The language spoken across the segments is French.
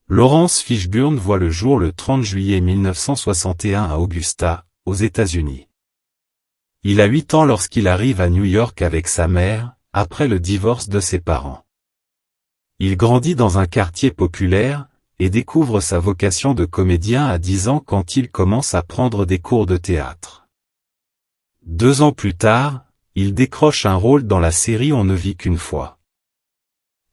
Lawrence Fishburne voit le jour le 30 juillet 1961 à Augusta, aux États-Unis. Il a 8 ans lorsqu'il arrive à New York avec sa mère, après le divorce de ses parents. Il grandit dans un quartier populaire, et découvre sa vocation de comédien à 10 ans quand il commence à prendre des cours de théâtre. 2 ans plus tard, il décroche un rôle dans la série On ne vit qu'une fois.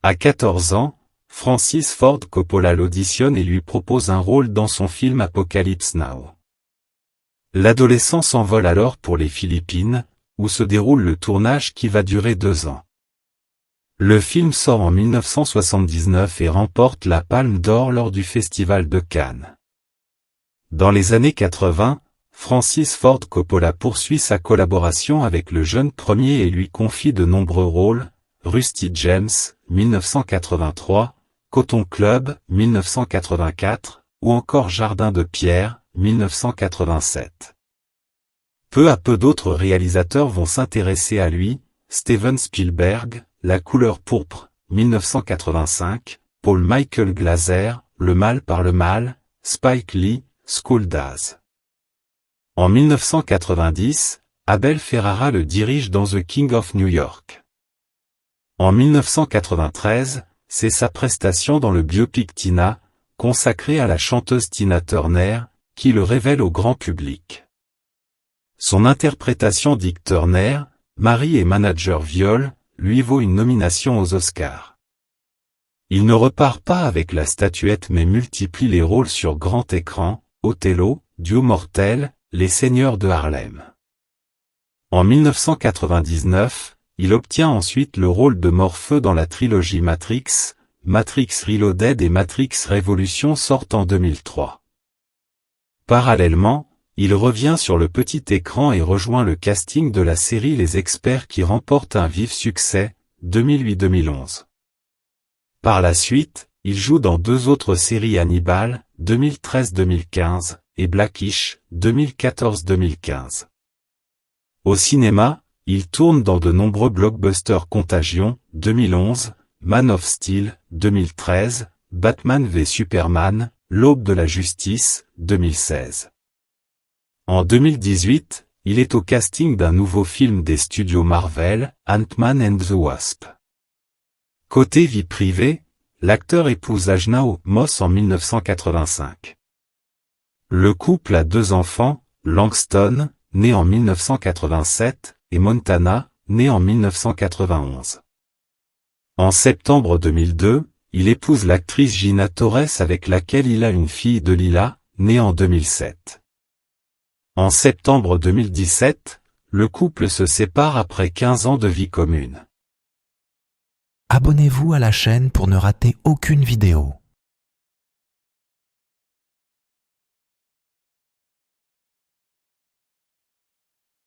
À 14 ans, Francis Ford Coppola l'auditionne et lui propose un rôle dans son film Apocalypse Now. L'adolescent s'envole alors pour les Philippines, où se déroule le tournage qui va durer 2 ans. Le film sort en 1979 et remporte la Palme d'Or lors du Festival de Cannes. Dans les années 80, Francis Ford Coppola poursuit sa collaboration avec le jeune premier et lui confie de nombreux rôles, Rusty James, 1983, Cotton Club, 1984, ou encore Jardin de pierre, 1987. Peu à peu d'autres réalisateurs vont s'intéresser à lui, Steven Spielberg, La couleur pourpre, 1985, Paul Michael Glaser, Le mal par le mal, Spike Lee, School Daze. En 1990, Abel Ferrara le dirige dans The King of New York. En 1993, c'est sa prestation dans le biopic Tina, consacré à la chanteuse Tina Turner, qui le révèle au grand public. Son interprétation d'Ike Turner, mari et manager viol, lui vaut une nomination aux Oscars. Il ne repart pas avec la statuette mais multiplie les rôles sur grand écran, Othello, Dieu mortel, Les Seigneurs de Harlem. En 1999, il obtient ensuite le rôle de Morpheu dans la trilogie Matrix, Matrix Reloaded et Matrix Révolution sortent en 2003. Parallèlement, il revient sur le petit écran et rejoint le casting de la série Les Experts qui remporte un vif succès, 2008-2011. Par la suite, il joue dans 2 autres séries Hannibal, 2013-2015, et Blackish, 2014-2015. Au cinéma, il tourne dans de nombreux blockbusters Contagion, 2011, Man of Steel, 2013, Batman v Superman, L'Aube de la Justice, 2016. En 2018, il est au casting d'un nouveau film des studios Marvel, Ant-Man and the Wasp. Côté vie privée, l'acteur épouse Ajna Moss en 1985. Le couple a 2 enfants, Langston, né en 1987, et Montana, né en 1991. En septembre 2002, il épouse l'actrice Gina Torres avec laquelle il a une fille Delila, née en 2007. En septembre 2017, le couple se sépare après 15 ans de vie commune. Abonnez-vous à la chaîne pour ne rater aucune vidéo.